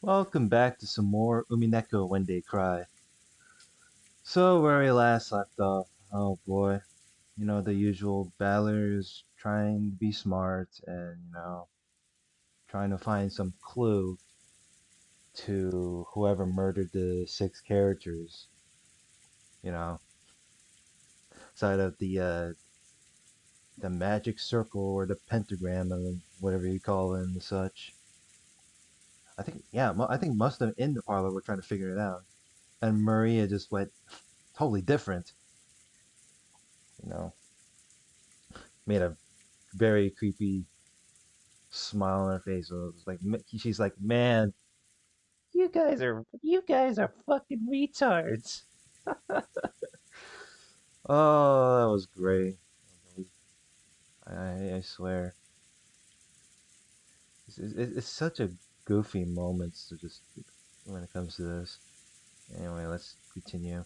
Welcome back to some more Umineko when they cry. So where we last left off, oh boy, the usual Balor's trying to be smart and trying to find some clue to whoever murdered the six characters, you know, side of the magic circle or the pentagram or whatever you call it and such. I think yeah, I think most of them in the parlor were trying to figure it out, and Maria just went totally different, you know, made a very creepy smile on her face. So it was like she's like, "Man, you guys are fucking retards." Oh, that was great. I swear, it's such a goofy moment to just when it comes to this. Anyway, let's continue.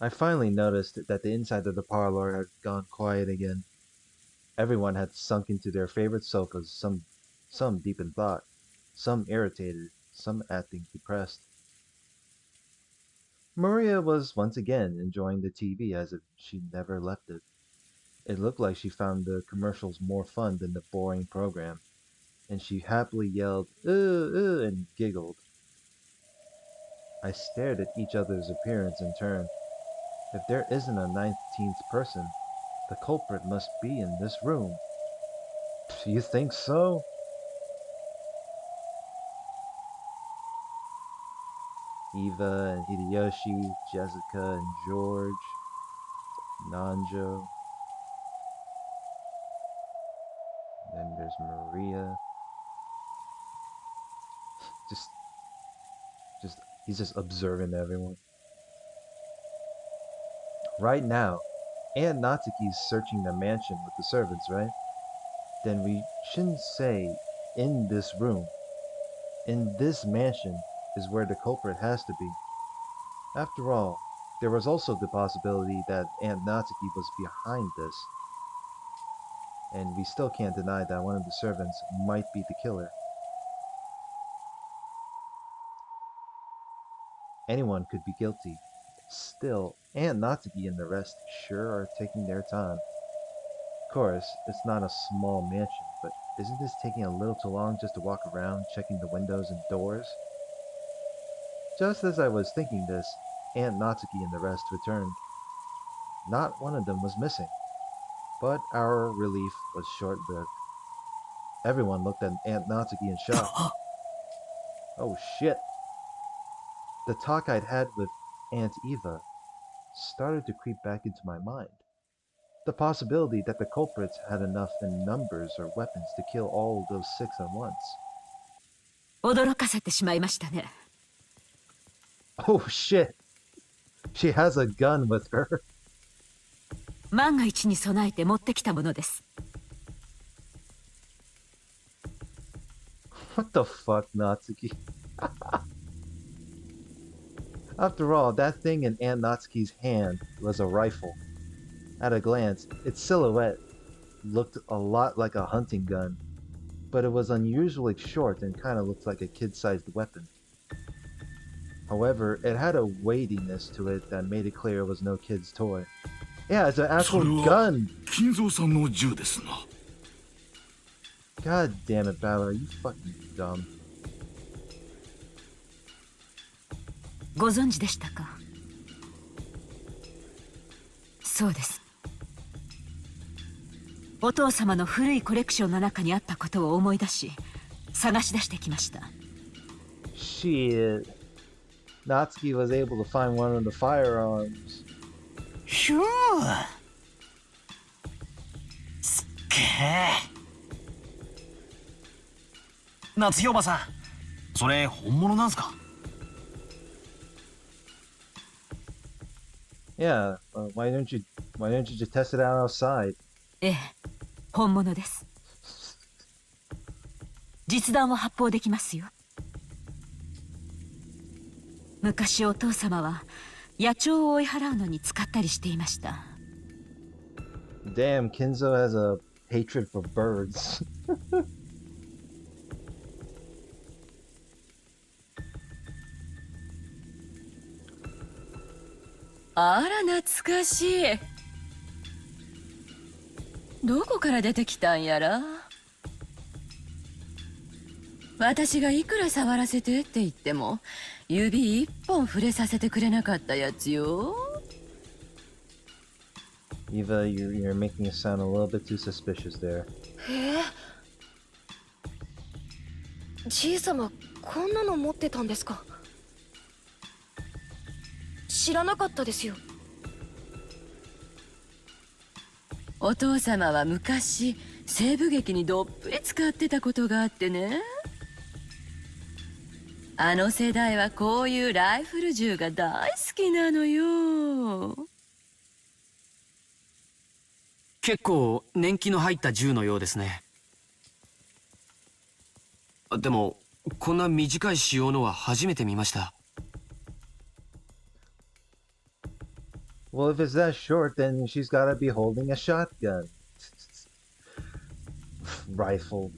I finally noticed that the inside of the parlor had gone quiet again. Everyone had sunk into their favorite sofas, some deep in thought, some irritated, some acting depressed. Maria was once again enjoying the TV as if she never left it. It looked like she found the commercials more fun than the boring program, and she happily yelled, and giggled. I stared at each other's appearance in turn. If there isn't a 19th person, the culprit must be in this room. You think so? Eva and Hideyoshi, Jessica and George, Nanjo, then there's Maria. Just just he's just observing everyone. Right now, Aunt Natsuki's searching the mansion with the servants, right? Then we shouldn't say in this room. In this mansion is where the culprit has to be. After all, there was also the possibility that Aunt Natsuki was behind this, and we still can't deny that one of the servants might be the killer. Anyone could be guilty. Still, Aunt Natsuki and the rest sure are taking their time. Of course, it's not a small mansion, but isn't this taking a little too long just to walk around checking the windows and doors? Just as I was thinking this, Aunt Natsuki and the rest returned. Not one of them was missing, but our relief was short-lived. Everyone looked at Aunt Natsuki in shock. Oh shit! The talk I'd had with Aunt Eva started to creep back into my mind. The possibility that the culprits had enough in numbers or weapons to kill all those six at once. 驚かせてしまいましたね。Oh shit! She has a gun with her. 万が一に備えて持ってきたものです。What the fuck, Natsuki? After all, that thing in Aunt Natsuki's hand was a rifle. At a glance, its silhouette looked a lot like a hunting gun, but it was unusually short and kind of looked like a kid-sized weapon. However, it had a weightiness to it that made it clear it was no kid's toy. Yeah, it's an actual gun! God damn it, Balor, you fucking dumb. ご存知でしたか？そうです。お父様の古いコレクションの中にあったことを思い出し、探し出してきました。Shit. Natsuki was able to find one of the firearms. ひゅーすっげえ夏日おばさんそれ本物なんすか Yeah, why don't you just test it out outside? ええ、本物です。実弾は発砲できますよ。昔お父様は野鳥を追い払うのに使ったりしていました。Damn, Kinzo has a hatred for birds. あら懐かしい。どこから出てきたんやら。私がいくら触らせてって言っても指一本触れさせてくれなかったやつよ。Eva, you're making it sound a little bit too suspicious there. へえ、じいさまこんなの持ってたんですか。知らなかったですよ。お父様は昔西部劇にどっぷり使ってたことがあってね。あの世代はこういうライフル銃が大好きなのよ。結構年季の入った銃のようですね。でもこんな短い仕様のは初めて見ました。Well, if it's that short, then she's gotta be holding a shotgun. Rifle.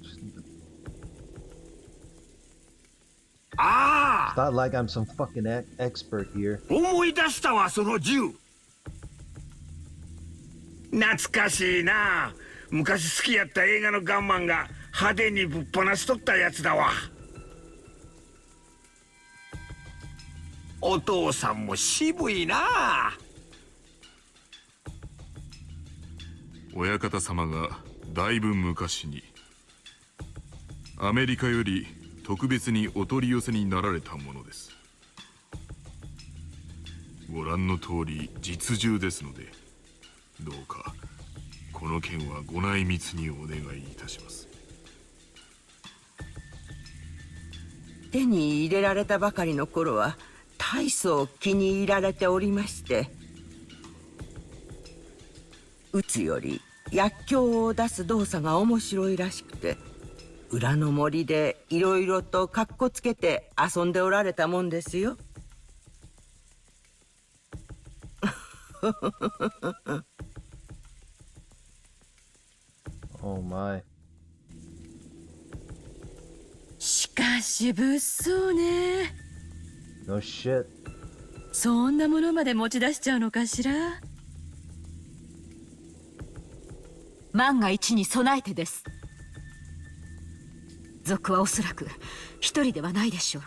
あ It's not like I'm some fucking expert here. あ、思い出したわ、その銃。懐かしいな。昔好きやった映画のガンマンが派手にぶっ放しとったやつだわ。お父さんも渋いな。親方様がだいぶ昔にアメリカより特別にお取り寄せになられたものです。ご覧の通り実銃ですので、どうかこの件はご内密にお願いいたします。手に入れられたばかりの頃は大層気に入られておりまして、撃つより薬莢を出す動作が面白いらしくて、裏の森でいろいろとかっこつけて遊んでおられたもんですよ。Oh my. しかし物騒ね。 No shit. そんなものまで持ち出しちゃうのかしら。万が一に備えてです。族はおそらく一人ではないでしょう。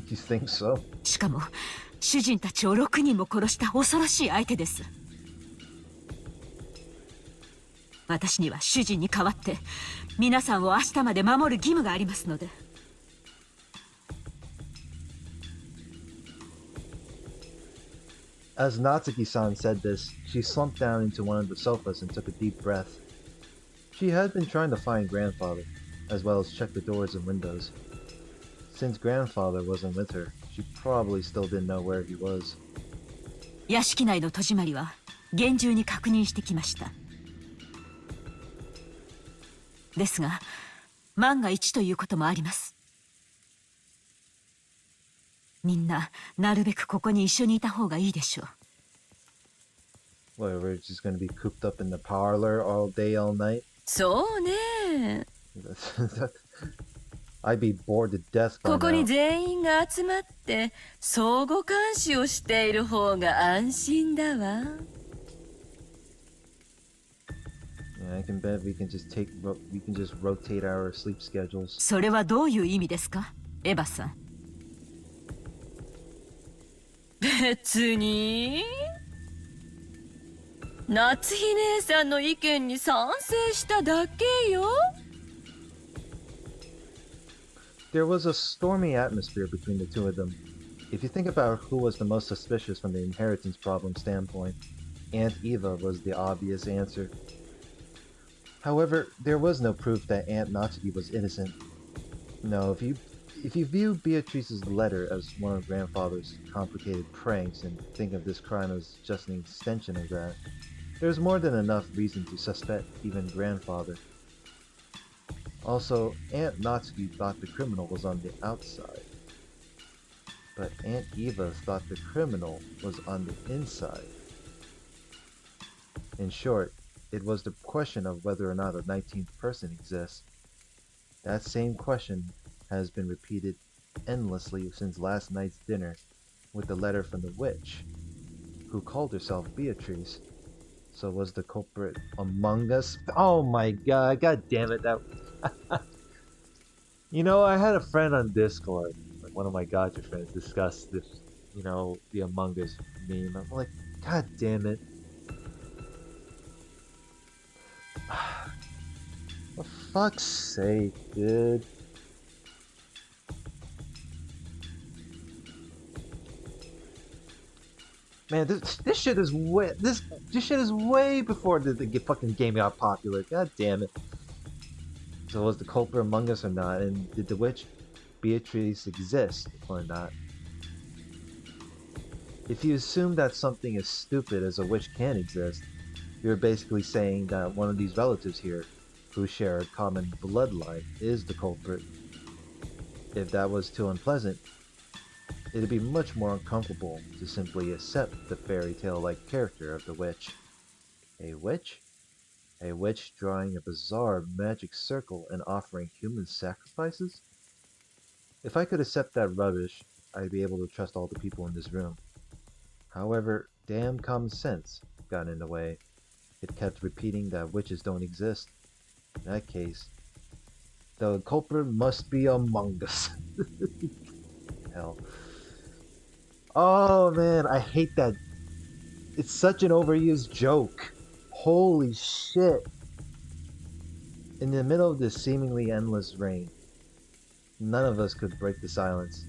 You think so? しかも主人たちを6人も殺した恐ろしい相手です。私には主人に代わって皆さんを明日まで守る義務がありますので。As Natsuki-san said this, she slumped down into one of the sofas and took a deep breath. She had been trying to find grandfather, as well as check the doors and windows. Since grandfather wasn't with her, she probably still didn't know where he was. 屋敷内の戸締まりは厳重に確認してきました。ですが万が一ということもあります。みんななるべくここに一緒にいた方がいいでしょう。What, we're just gonna be cooped up in the parlor all day, all night? そうね。I'd be bored to death by ここに now. 全員が集まって相互監視をしている方が安心だわ。Yeah, I can bet we can just rotate our sleep schedules. それはどういう意味ですか、エヴァさん。別に夏日姉さんの意見に賛成しただけよ。There was a stormy atmosphere between the two of them. If you think about who was the most suspicious from the inheritance problem standpoint, Aunt Eva was the obvious answer. However, there was no proof that Aunt Natsuki was innocent. No, if you view Beatrice's letter as one of grandfather's complicated pranks and think of this crime as just an extension of that, there's more than enough reason to suspect even grandfather. Also, Aunt Natsuki thought the criminal was on the outside, but Aunt Eva thought the criminal was on the inside. In short, it was the question of whether or not a 19th person exists. That same question has been repeated endlessly since last night's dinner, with the letter from the witch, who called herself Beatrice. So was the culprit among us? Oh my god damn it, that I had a friend on Discord, like one of my gotcha friends, discuss this, the Among Us meme. I'm like, god damn it. For fuck's sake, dude. Man, this shit is way this shit is way before the fucking game got popular. God damn it. So was the culprit among us or not? And did the witch Beatrice exist or not? If you assume that something as stupid as a witch can exist, you're basically saying that one of these relatives here, who share a common bloodline, is the culprit. If that was too unpleasant, it'd be much more uncomfortable to simply accept the fairy tale-like character of the witch. A witch? A witch drawing a bizarre magic circle and offering human sacrifices? If I could accept that rubbish, I'd be able to trust all the people in this room. However, damn common sense got in the way. It kept repeating that witches don't exist. In that case, the culprit must be among us. Hell. Oh man, I hate that. It's such an overused joke. Holy shit. In the middle of this seemingly endless rain, none of us could break the silence.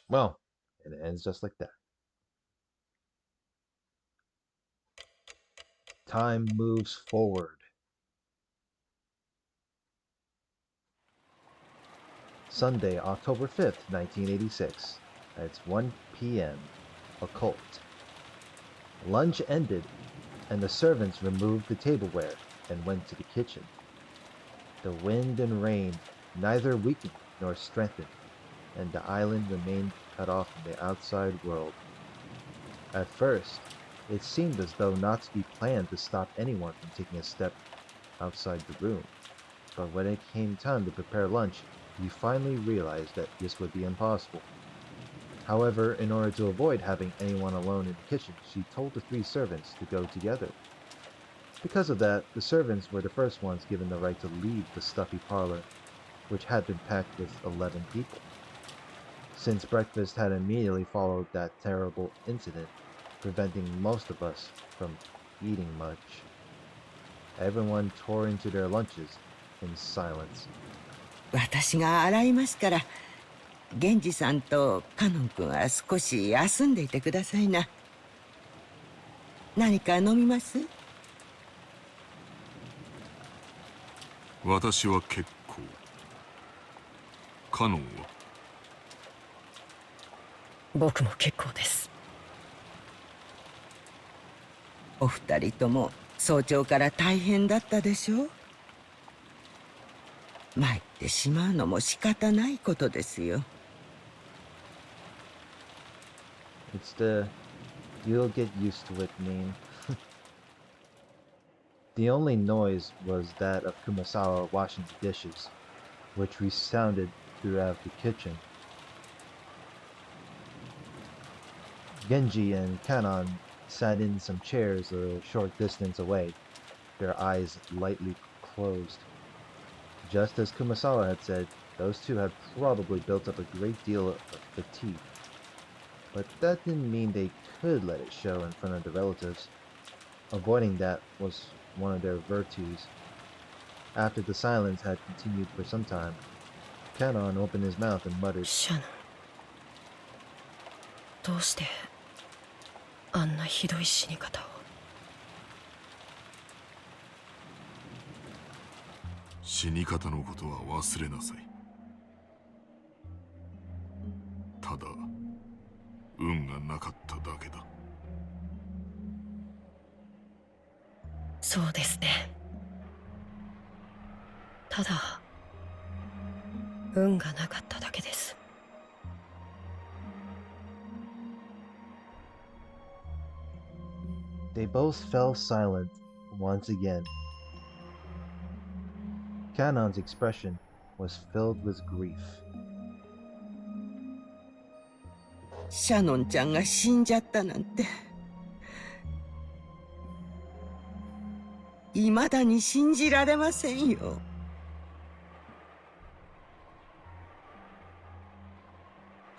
Well, and it ends just like that. Time moves forward. Sunday, October 5th, 1986. It's 1 p.m. Occult. Lunch ended, and the servants removed the tableware and went to the kitchen. The wind and rain neither weakened nor strengthened, and the island remained cut off from the outside world. At first, it seemed as though Natsuki planned to stop anyone from taking a step outside the room, but when it came time to prepare lunch, you finally realized that this would be impossible. However, in order to avoid having anyone alone in the kitchen, she told the three servants to go together. Because of that, the servants were the first ones given the right to leave the stuffy parlor, which had been packed with 11 people. Since breakfast had immediately followed that terrible incident, preventing most of us from eating much, everyone tore into their lunches in silence. 私が洗いますから、源氏さんとカノン君は少し休んでいてくださいな。何か飲みます？私は結構。カノンは？僕も結構です。お二人とも早朝から大変だったでしょう。参ってしまうのも仕方ないことですよ。It's the you'll get used to it meme. The only noise was that of Kumasawa washing the dishes, which resounded throughout the kitchen. Genji and Kanon sat in some chairs a short distance away, their eyes lightly closed. Just as Kumasawa had said, those two had probably built up a great deal of fatigue. But that didn't mean they could let it show in front of the relatives. Avoiding that was one of their virtues. After the silence had continued for some time, Kanon opened his mouth and muttered, シャノン、どうしてあんなひどい死に方を。死に方のことは忘れなさい。ただ運がなかっただけだ。そうですね。ただ運がなかっただけです。They both fell silent once again. Kanon's expression was filled with grief. シャノンちゃんが死んじゃったなんて、いまだに信じられませんよ。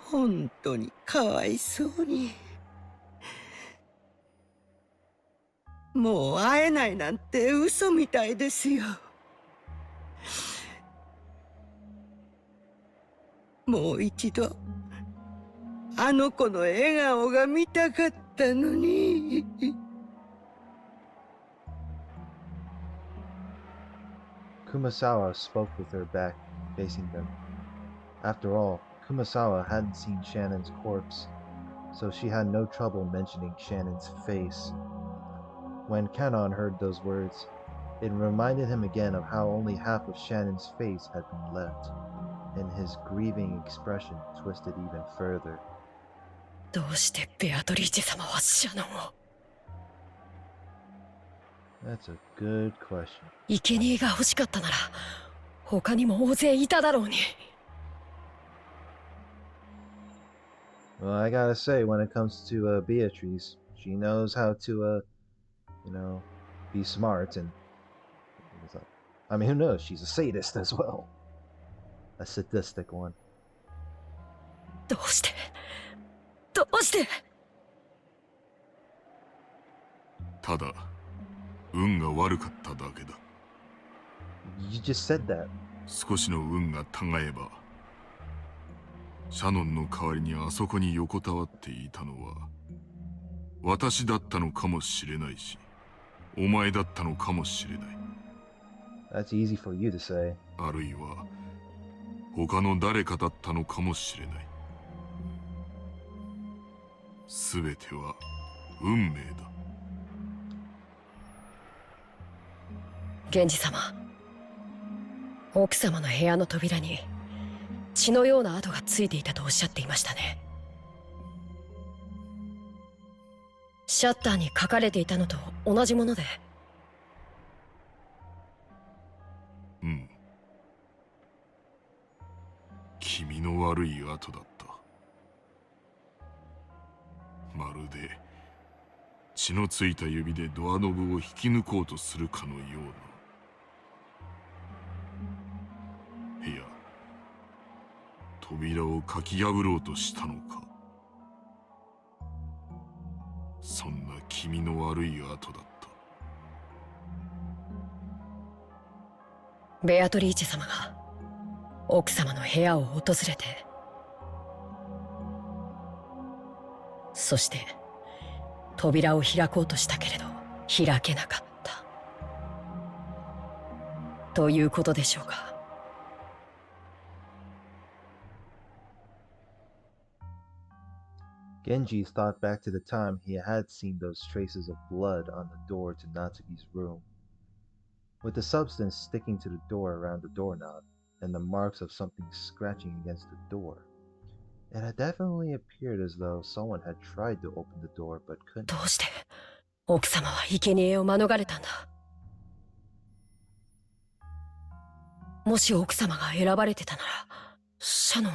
本当にかわいそうに。もう会えないなんて嘘みたいですよ。もう一度あの子の笑顔が見たかったのに。Kumasawa spoke with her back, facing them. After all, Kumasawa hadn't seen Shannon's corpse, so she had no trouble mentioning Shannon's face. When Kanon heard those words, it reminded him again of how only half of Shannon's face had been left, and his grieving expression twisted even further. どうしてベアトリーチェ様はシャノンを。 That's a good question. 生贄が欲しかったなら他にも大勢いただろうに。 Well, I gotta say, when it comes to Beatrice, she knows how to, be smart and. I mean, who knows? She's a sadist as well. A sadistic one. どうしてどうして。ただ運が悪かっただけだ。 You just said that. 少しの運がたがえばシャノンの代わりにあそこに横たわっていたのは私だったのかもしれないし、お前だったのかもしれない。 That's easy for you to say. あるいは他の誰かだったのかもしれない。すべては運命だ。源氏様、奥様の部屋の扉に血のような跡がついていたとおっしゃっていましたね。シャッターに書かれていたのと同じもので。うん。君の悪い跡だった。まるで血のついた指でドアノブを引き抜こうとするかのような。いや、扉をかき破ろうとしたのか。そんな君の悪い跡だった。ベアトリーチェ様が奥様の部屋を訪れて、そして扉を開こうとしたけれど開けなかったということでしょうか。Genji thought back to the time he had seen those traces of blood on the door to Natsuki's room, with the substance sticking to the door around the doorknob, and the marks of something scratching against the door. It had definitely appeared as though someone had tried to open the door but couldn't. どうして奥様は生贄を免れたんだ。もし奥様が選ばれてたなら、シャノン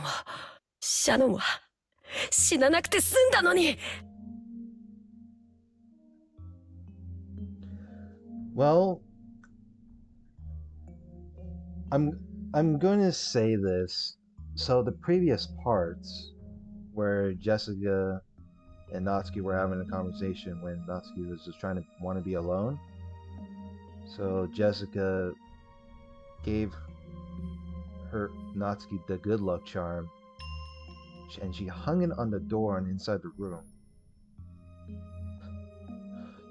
は死ななくて済んだのに。 Well, I'm going to say this. So the previous parts where Jessica and Natsuki were having a conversation when Natsuki was just trying to want to be alone. So Jessica gave her Natsuki the good luck charm, and she hung it on the door and inside the room.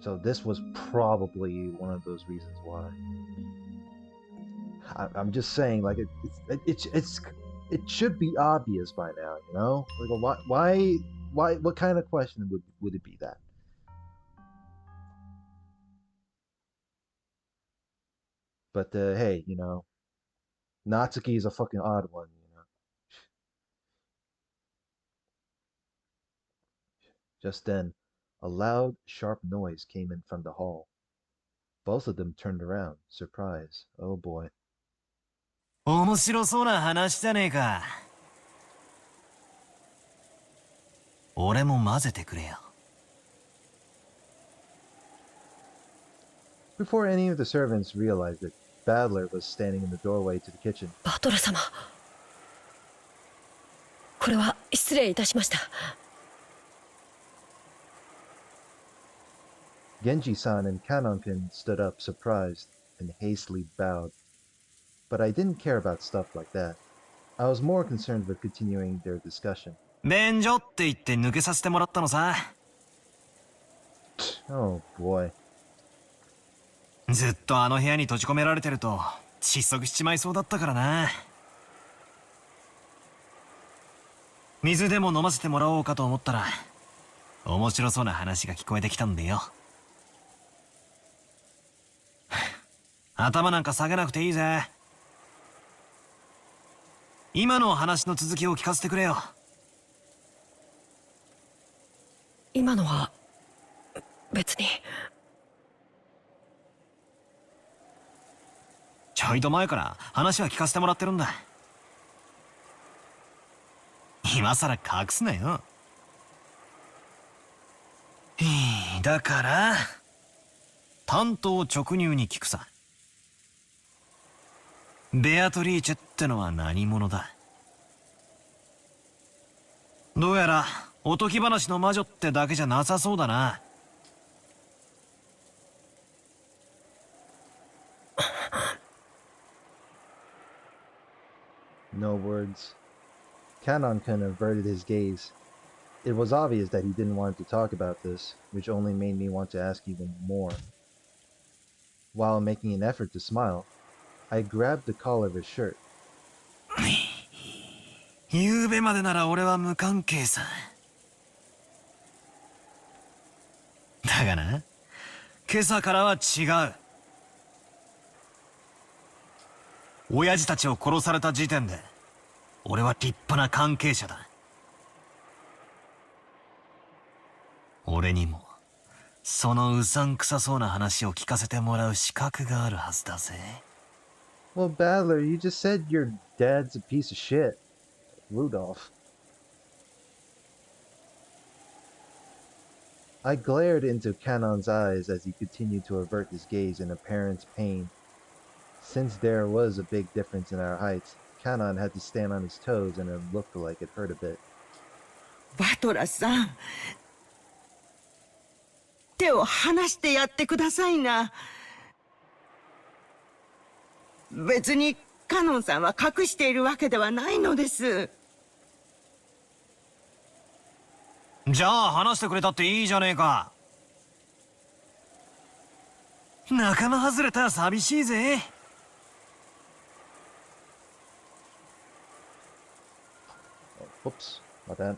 So this was probably one of those reasons why. I'm just saying, like it should be obvious by now, you know? Like why? What kind of question would it be that? But hey, Natsuki is a fucking odd one, you know. Just then, a loud, sharp noise came in from the hall. Both of them turned around, surprised. Oh boy. 面白そうな話じゃねえか。俺も混ぜてくれよ。Before any of the servants realized it, Badler was standing in the doorway to the kitchen. バトラ様、これは失礼いたしました。Genji-san and Kanonkin stood up surprised and hastily bowed. But I didn't care about stuff like that. I was more concerned with continuing their discussion. 便所って言って抜けさせてもらったのさ。Oh boy. ずっとあの部屋に閉じ込められてると窒息しちまいそうだったからな。水でも飲ませてもらおうかと思ったら面白そうな話が聞こえてきたんでよ。頭なんか下げなくていいぜ。今の話の続きを聞かせてくれよ。今のは別に。ちょいと前から話は聞かせてもらってるんだ。今さら隠すなよ。だから単刀直入に聞くさ。ベアトリーチェってのは何者だ？どうやらおとぎ話の魔女ってだけじゃなさそうだな。No words. Kanonkin averted his gaze. It was obvious that he didn't want to talk about this, which only made me want to ask even more. While making an effort to smile, I grabbed the collar of his shirt. 昨べまでなら俺は無関係さ。だがな、今朝からは違う。親父たちを殺された時点で俺は立派な関係者だ。俺にもそのうさんくさそうな話を聞かせてもらう資格があるはずだぜ。Well, Badler, you just said your dad's a piece of shit. Rudolph. I glared into Kanon's eyes as he continued to avert his gaze in apparent pain. Since there was a big difference in our heights, Kanon had to stand on his toes and it looked like it hurt a bit. バトラさん、手を離してやってくださいな。別にカノンさんは隠しているわけではないのです。じゃあ話してくれたっていいじゃねえか。仲間外れたら寂しいぜ。Whoops, my bad.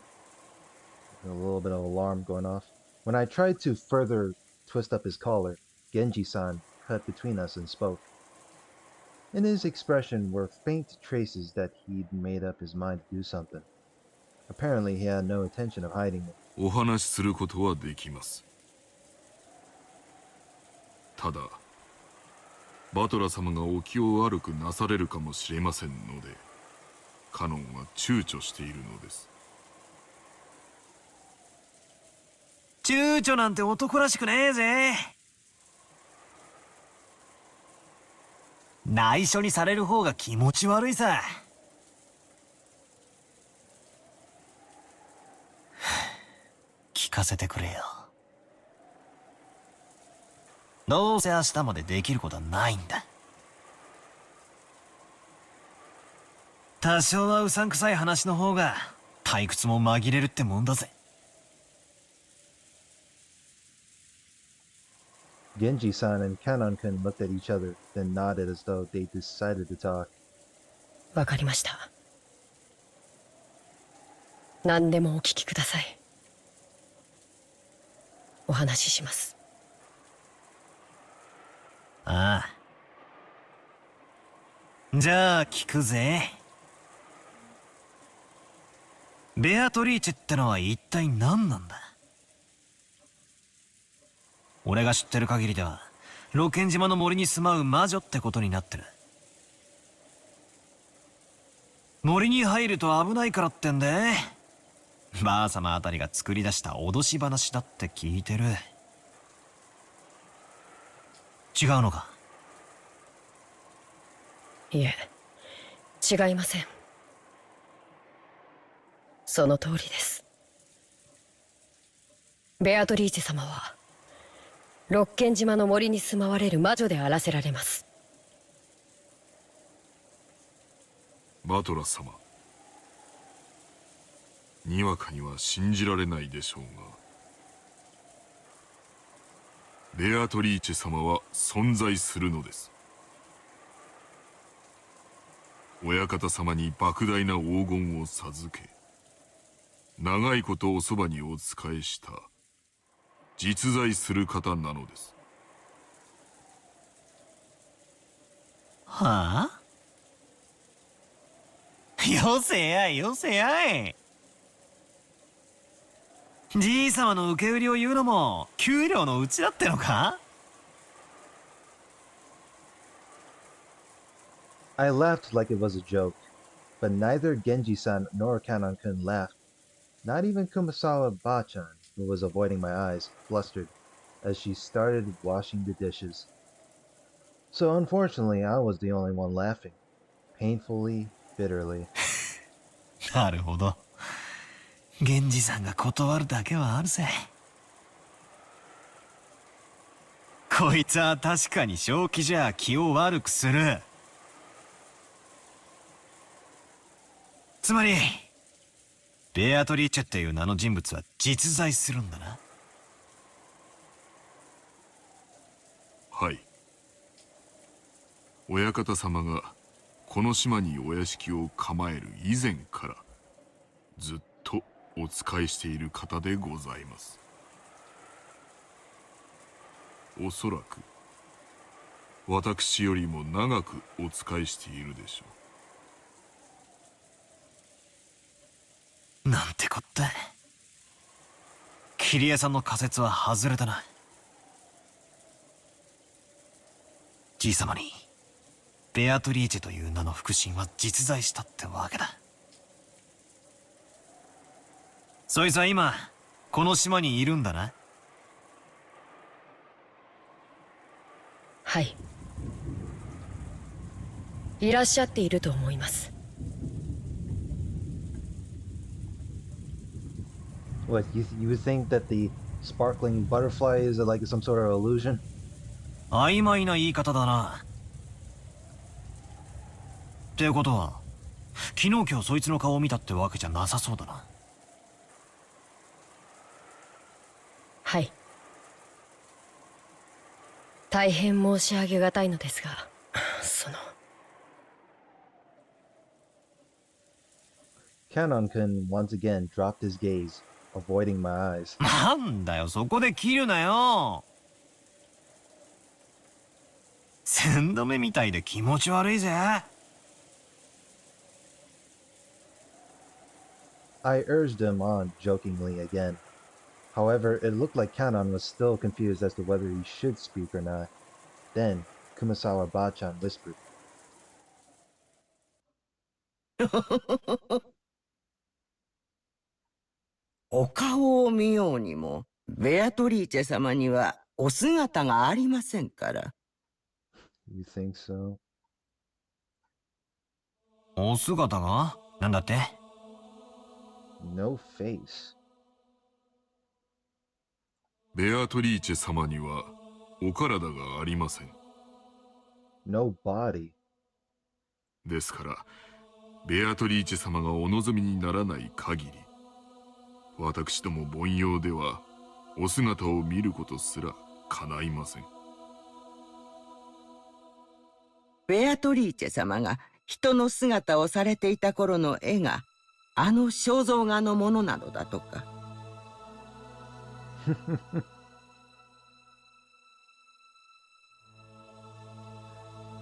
A little bit of alarm going off. When I tried to further twist up his collar, Genji-san cut between us and spoke. In his expression were faint traces that he'd made up his mind to do something. Apparently, he had no intention of hiding it. お話しすることはできます。ただバトラ様がお気を悪くなされるかもしれませんので、カノンは躊躇しているのです。躊躇なんて男らしくねえぜ。内緒にされる方が気持ち悪いさ。聞かせてくれよ。どうせ明日までできることはないんだ。多少はうさんくさい話の方が退屈も紛れるってもんだぜ。Genji-san and Kanon-kun looked at each other, then nodded as though they decided to talk. わかりました。何でもお聞きください。お話しします。ああ。じゃあ聞くぜ。ベアトリーチェってのは一体何なんだ？俺が知ってる限りでは露見島の森に住まう魔女ってことになってる。森に入ると危ないからってんでばあ様あたりが作り出した脅し話だって聞いてる。違うのか？いえ、違いません。その通りです。ベアトリーチェ様は六軒島の森に住まわれる魔女であらせられます。バトラス様、にわかには信じられないでしょうが、ベアトリーチェ様は存在するのです。親方様に莫大な黄金を授け、長いことおそばにお仕えした実在する方なのです。はあ？よせやいよせやい。じい様の受け売りを言うのも給料のうちだってのか？ I laughed like it was a joke, but neither Genji-san nor Kanon-kun laughed. Not even Kumasawa Bachan, who was avoiding my eyes, flustered as she started washing the dishes. So unfortunately, I was the only one laughing, painfully, bitterly. なるほど。源氏さんが断るだけはあるぜ。こいつは確かに正気じゃ気を悪くする。つまりベアトリーチェっていう名の人物は実在するんだな。はい。親方様がこの島にお屋敷を構える以前からずっとお仕えしている方でございます。おそらく私よりも長くお仕えしているでしょう。なんてこった。桐江さんの仮説は外れたな。じい様にベアトリーチェという名の腹心は実在したってわけだ。そいつは今この島にいるんだな。はい、いらっしゃっていると思います。What, you would think that the sparkling butterfly is like some sort of illusion? 曖昧な言い方だな。ってことは昨日今日そいつの顔を見たってわけじゃなさそうだな。はい、大変申し上げがたいのですが、そのKanon-kun once again dropped his gaze, avoiding my eyes. なんだよ、そこで切るなよ。寸止めみたいで気持ち悪いぜ。I urged him on jokingly again. However, it looked like Kanon was still confused as to whether he should speak or not. Then, Kumasawa Bachan whispered, お顔を見ようにもベアトリーチェ様にはお姿がありませんから。You think so? お姿がなんだって？ No face. ベアトリーチェ様にはお体がありません。No body. ですからベアトリーチェ様がお望みにならない限り、私ども凡庸ではお姿を見ることすら叶いません。ベアトリーチェ様が人の姿をされていた頃の絵があの肖像画のものなのだとか。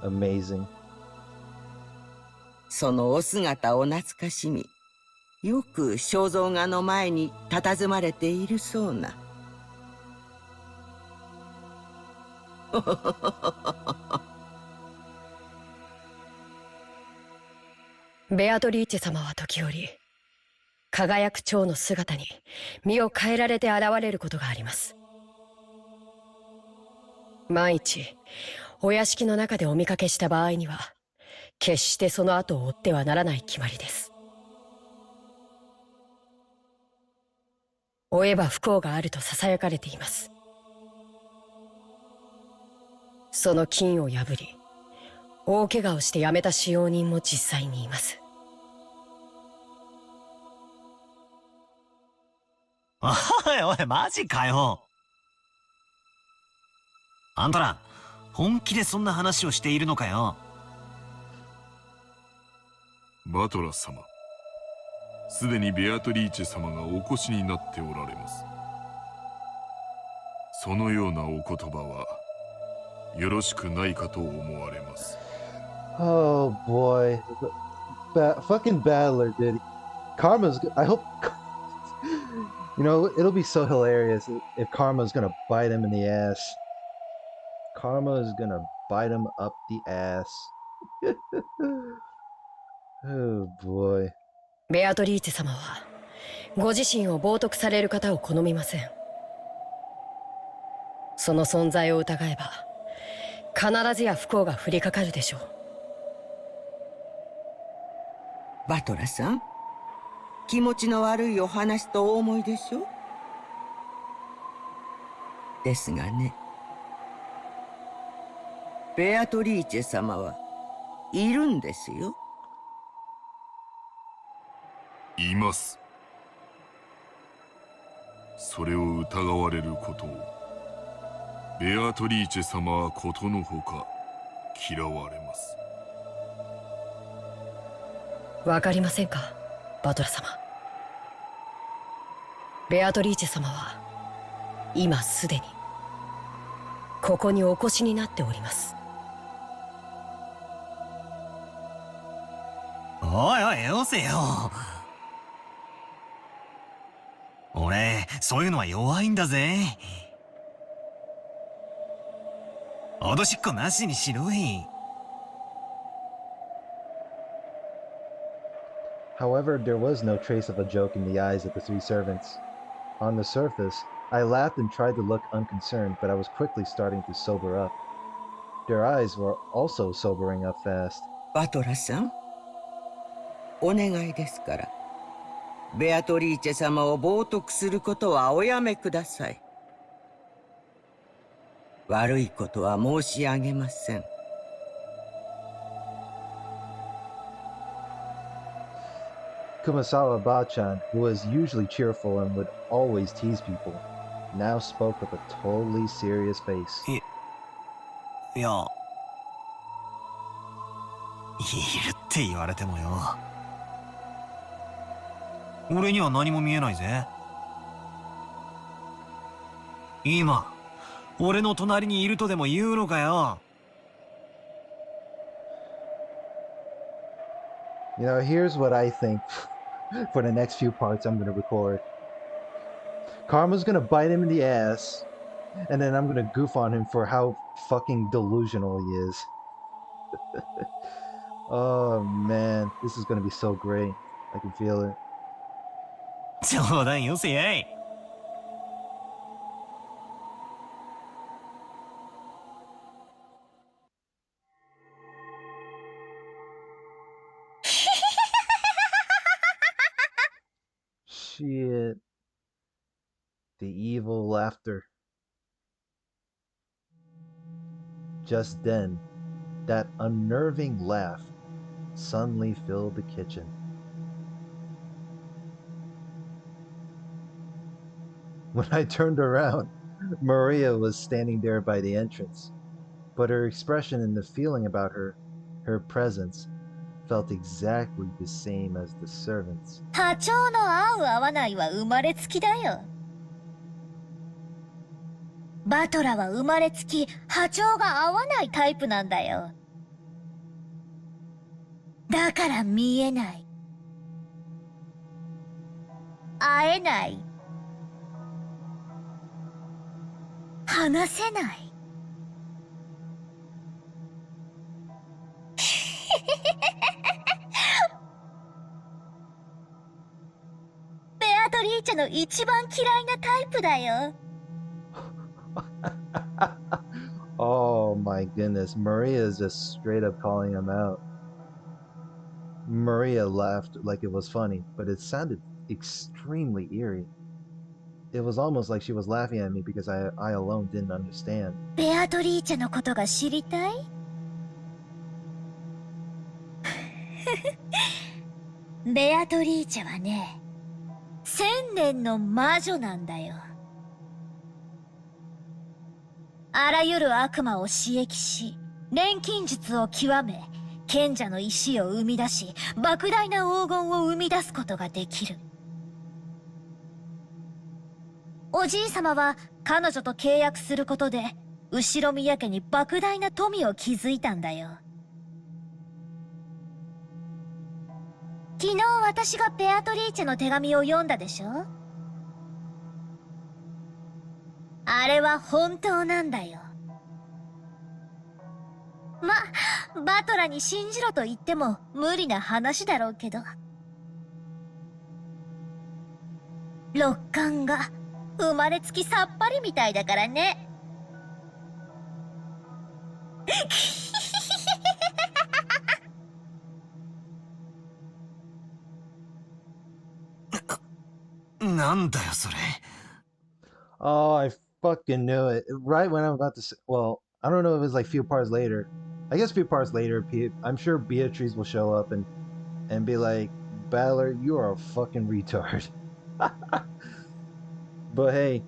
Amazing. そのお姿を懐かしみ、よく肖像画の前に佇まれているそうな。ベアトリーチェ様は時折輝く蝶の姿に身を変えられて現れることがあります。万一お屋敷の中でお見かけした場合には決してその後を追ってはならない決まりです。追えば不幸があると囁かれています。その禁を破り大怪我をして辞めた使用人も実際にいます。おいおい、マジかよ。あんたら、本気でそんな話をしているのかよ。バトラス様、すでにベアトリーチェ様がお越しになっておられます。そのようなお言葉はよろしくないかと思われます。Oh boy. Fucking battler, dude. Karma's. I hope. You know, it'll be so hilarious if Karma's gonna bite him in the ass. Karma is gonna bite him up the ass. Oh boy. ベアトリーチェ様はご自身を冒涜される方を好みません。その存在を疑えば必ずや不幸が降りかかるでしょう。バトラさん、気持ちの悪いお話とお思いでしょ。ですがね、ベアトリーチェ様はいるんですよ。います。それを疑われることをベアトリーチェ様はことのほか嫌われます。わかりませんか、バトラ様。ベアトリーチェ様は今すでにここにお越しになっております。おいおい、よせよ。俺、そういうのは弱いんだぜ。脅しっこなしにしろい。However, there was no trace of a joke in the eyes of the three servants. On the surface, I laughed and tried to look unconcerned, but I was quickly starting to sober up. Their eyes were also sobering up fast. バトラさん、お願いですから、ベアトリーチェ様を冒涜することはおやめください。悪いことは申し上げません。Kumasawa Bachan, who was usually cheerful and would always tease people, now spoke with a totally serious face. いや、いるって言われてもよ。俺には何も見えないぜ。今、俺の隣にいるとでも言うのかよ。You know, here's what I think for the next few parts I'm going to record. Karma's going to bite him in the ass, and then I'm going to goof on him for how fucking delusional he is. Oh man, this is going to be so great. I can feel it. 冗談よせやい。Shit. The evil laughter. Just then, that unnerving laugh suddenly filled the kitchen. When I turned around, Maria was standing there by the entrance, but her expression and the feeling about her presence, felt exactly the same as the servants. 波長の合う合わないは生まれつきだよ。バトラは生まれつき波長が合わないタイプなんだよ。だから見えない。会えない。話せない。チェの一番嫌いなタイプだよ。Oh my goodness, Maria is just straight up calling him out. Maria laughed like it was funny, but it sounded extremely eerie. It was almost like she was laughing at me because I alone didn't understand. ベアトリーチェのことが知りたい？ベアトリーチェはね、1000年の魔女なんだよ。あらゆる悪魔を刺激し、錬金術を極め、賢者の石を生み出し、莫大な黄金を生み出すことができる。おじいさまは彼女と契約することで、後宮家に莫大な富を築いたんだよ。昨日私がベアトリーチェの手紙を読んだでしょ？あれは本当なんだよ。バトラに信じろと言っても無理な話だろうけど。六感が生まれつきさっぱりみたいだからね。なんだよそれ。Oh, I fucking knew it. Right when I'm about to say, well, I don't know if it's like few parts later. I guess few parts later, I'm sure Beatrice will show up and be like, Balor, you are a fucking retard. But hey,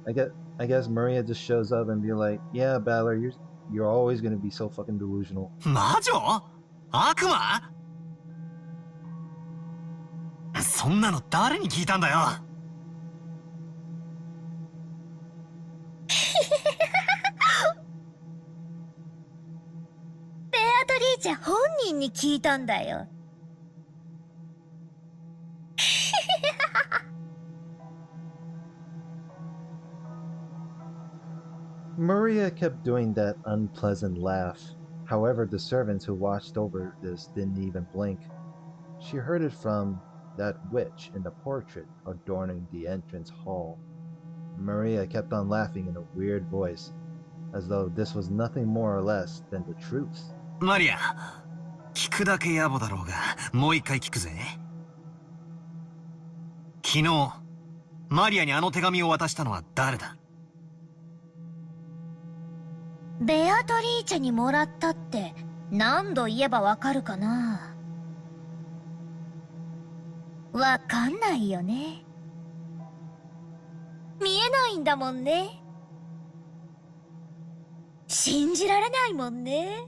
I guess Maria just shows up and be like, yeah, Balor, you're always gonna be so fucking delusional. 魔女？悪魔？そんなの誰に聞いたんだよ。ベアトリーチェ本人に聞いたんだよ。Maria kept doing that unpleasant laugh. However, the servants who watched over this didn't even blink. She heard it from that witch in the portrait adorning the entrance hall. Maria kept on laughing in a weird voice, as though this was nothing more or less than the truth. マリア、聞くだけ野暮だろうが、もう一回聞くぜ。昨日、マリアにあの手紙を渡したのは誰だ？ベアトリーチェにもらったって何度言えばわかるかな？わかんないよね。見えないんだもんね。信じられないもんね。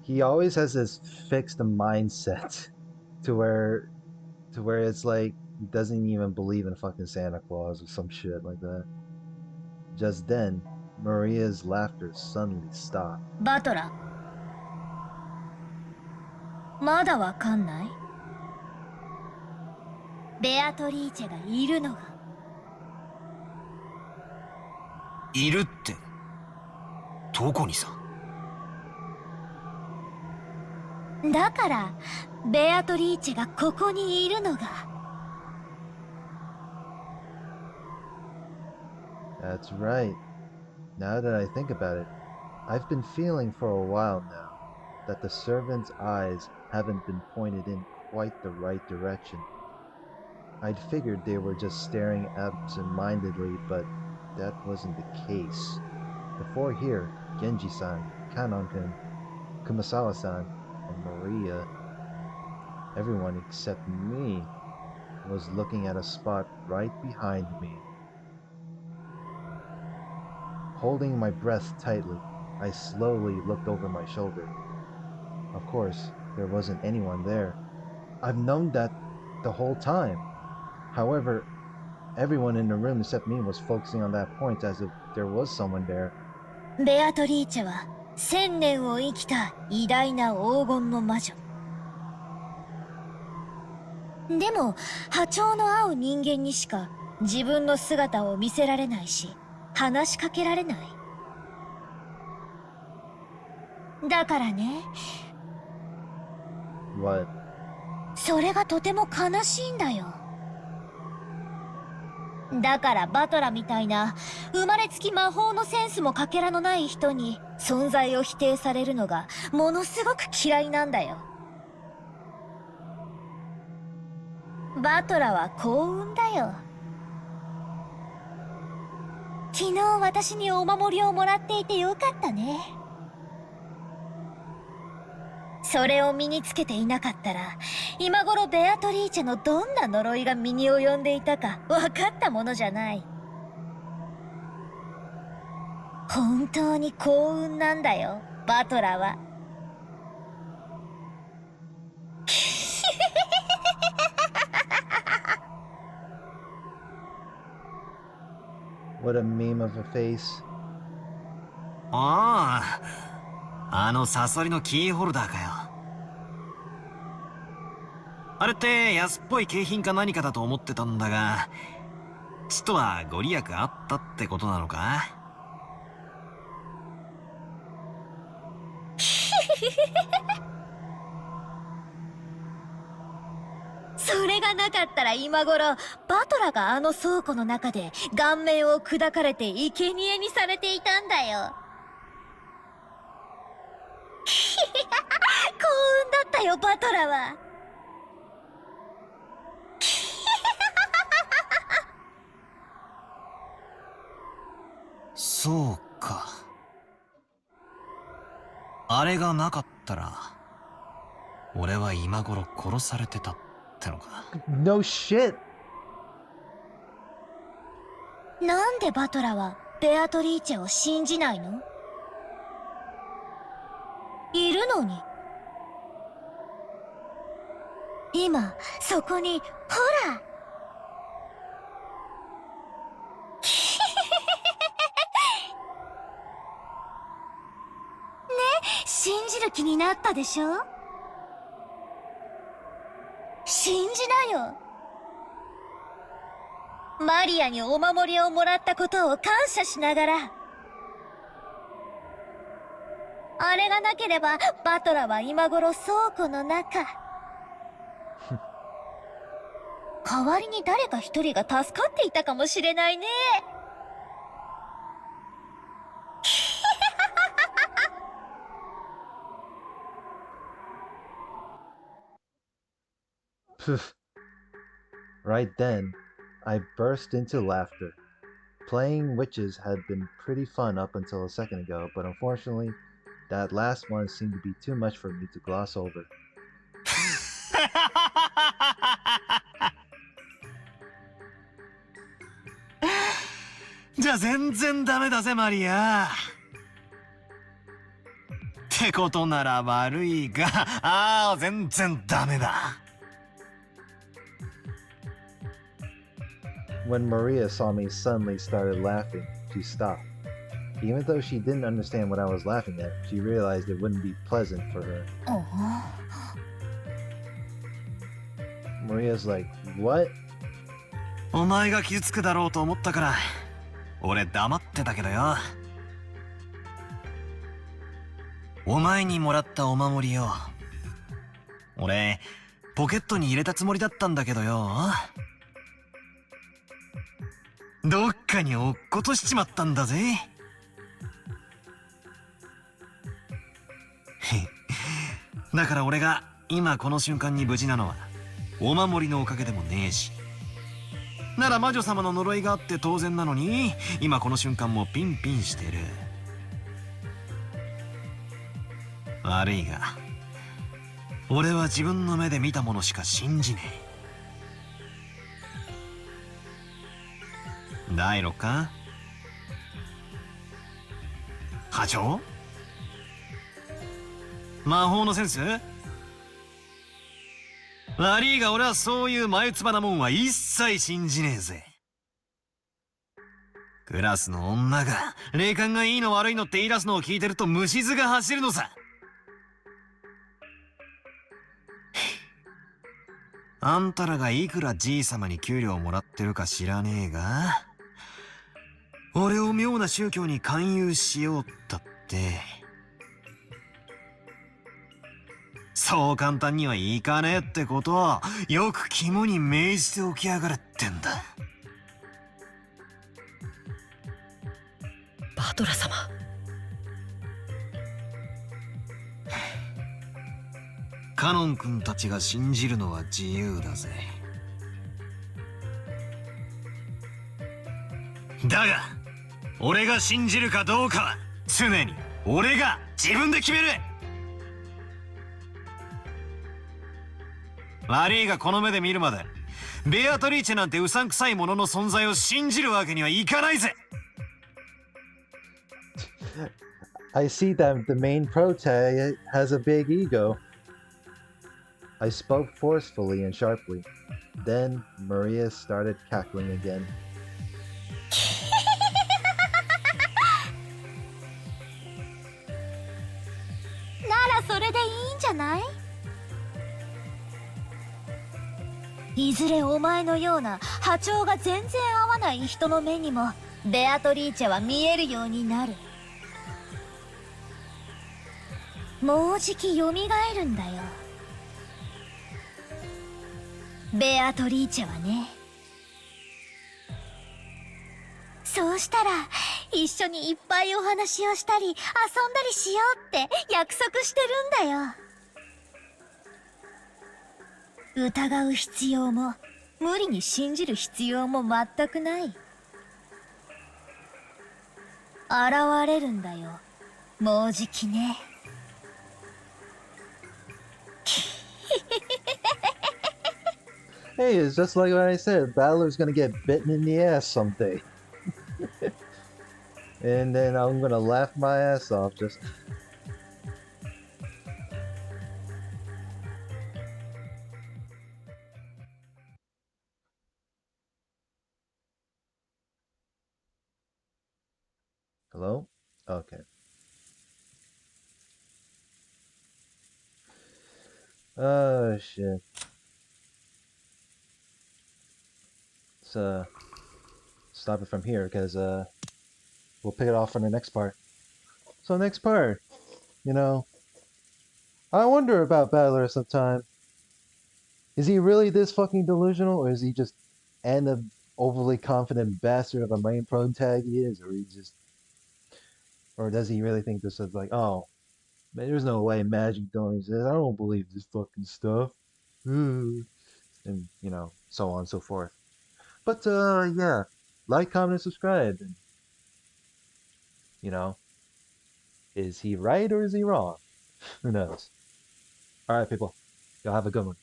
He always has this fixed mindset to where it's like he doesn't even believe in fucking Santa Claus or some shit like that. Just then, Maria's laughter suddenly stopped. バトラ、まだわかんない？ベアトリーチェがいるのが。いるって、どこにさ？だから、ベアトリーチェがここにいるのが。That's right. Now that I think about it, I've been feeling for a while now that the servants' eyes haven't been pointed in quite the right direction. I'd figured they were just staring absent-mindedly, but that wasn't the case. The four here, Genji-san, Kanon-kun, Kumasawa-san, and Maria, everyone except me, was looking at a spot right behind me. Holding my breath tightly, I slowly looked over my shoulder. Of course, there wasn't anyone there. I've known that the whole time. However, everyone in the room except me was focusing on that point as if there was someone there. ベアトリーチェは1000年を生きた偉大な黄金の魔女。でも波長の合う人間にしか自分の姿を見せられないし、話しかけられない。だからね、What? それがとても悲しいんだよ。だからバトラみたいな生まれつき魔法のセンスもかけらのない人に存在を否定されるのがものすごく嫌いなんだよ。バトラは幸運だよ。昨日私にお守りをもらっていてよかったね。それを身につけていなかったら、今頃ベアトリーチェのどんな呪いが身に及んでいたか分かったものじゃない。本当に幸運なんだよ、バトラは。What a meme of a face. ああ、あのサソリのキーホルダーかよ。あれって安っぽい景品か何かだと思ってたんだが、ちとはご利益あったってことなのか？それがなかったら今頃バトラがあの倉庫の中で顔面を砕かれて生贄にされていたんだよ。幸運だったよ、バトラは。そうか。あれがなかったら、俺は今頃殺されてたってのか。No shit! なんでバトラはベアトリーチェを信じないの？いるのに。今、そこに、ほら。信じる気になったでしょ？信じなよ。マリアにお守りをもらったことを感謝しながら。あれがなければバトラは今頃倉庫の中。代わりに誰か一人が助かっていたかもしれないね。Pff. Right then, I burst into laughter. Playing witches had been pretty fun up until a second ago, but unfortunately, that last one seemed to be too much for me to gloss over. じゃあ全然ダメだぜマリア。ってことなら悪いが、全然ダメだ。When Maria saw me suddenly started laughing, she stopped. Even though she didn't understand what I was laughing at, she realized it wouldn't be pleasant for her. Maria's like, what? お前が傷つくだろうと思ったから、俺黙ってたけどよ。お前にもらったお守りよ。俺、ポケットに入れたつもりだったんだけどよ。どっかに落っことしちまったんだぜ。だから俺が今この瞬間に無事なのはお守りのおかげでもねえし。なら魔女様の呪いがあって当然なのに、今この瞬間もピンピンしてる。悪いが、俺は自分の目で見たものしか信じねえ。第6巻波長魔法のセンス悪いが俺はそういう眉唾なもんは一切信じねえぜ。クラスの女が霊感がいいの悪いのって言い出すのを聞いてると虫唾が走るのさ。あんたらがいくらじい様に給料もらってるか知らねえが、俺を妙な宗教に勧誘しようったってそう簡単にはいかねえってことをよく肝に銘じておきやがれってんだ。バトラ様。カノン君たちが信じるのは自由だぜ。だが俺が信じるかどうかは常に俺が自分で決める。悪いがこの目で見るまでベアトリーチェなんてうさんくさいものの存在を信じるわけにはいかないぜ。I see that the main protag has a big ego. I spoke forcefully and sharply. Then Maria started cackling again. ならそれでいいんじゃない？いずれお前のような波長が全然合わない人の目にもベアトリーチェは見えるようになる。もうじき蘇るんだよ、ベアトリーチェはね。そうしたら一緒にいっぱいお話をしたり遊んだりしようって約束してるんだよ。疑う必要も無理に信じる必要も全くない。現れるんだよ、もうじきね。Hey, it's just like what I said. Balor's gonna get bitten in the ass someday. And then I'm gonna laugh my ass off just... Hello? Okay. Oh, shit. Let's, stop it from here, because, we'll pick it off from the next part. So next part, you know, I wonder about Battler sometime. Is he really this fucking delusional, or is he just an overly confident bastard of a main protag he is, or does he really think this is like, oh, man, there's no way Magic Throwing says, I don't believe this fucking stuff. And, you know, so on and so forth. But, yeah, like, comment, and subscribe. And, you know, is he right or is he wrong? Who knows? All right, people. Y'all have a good one.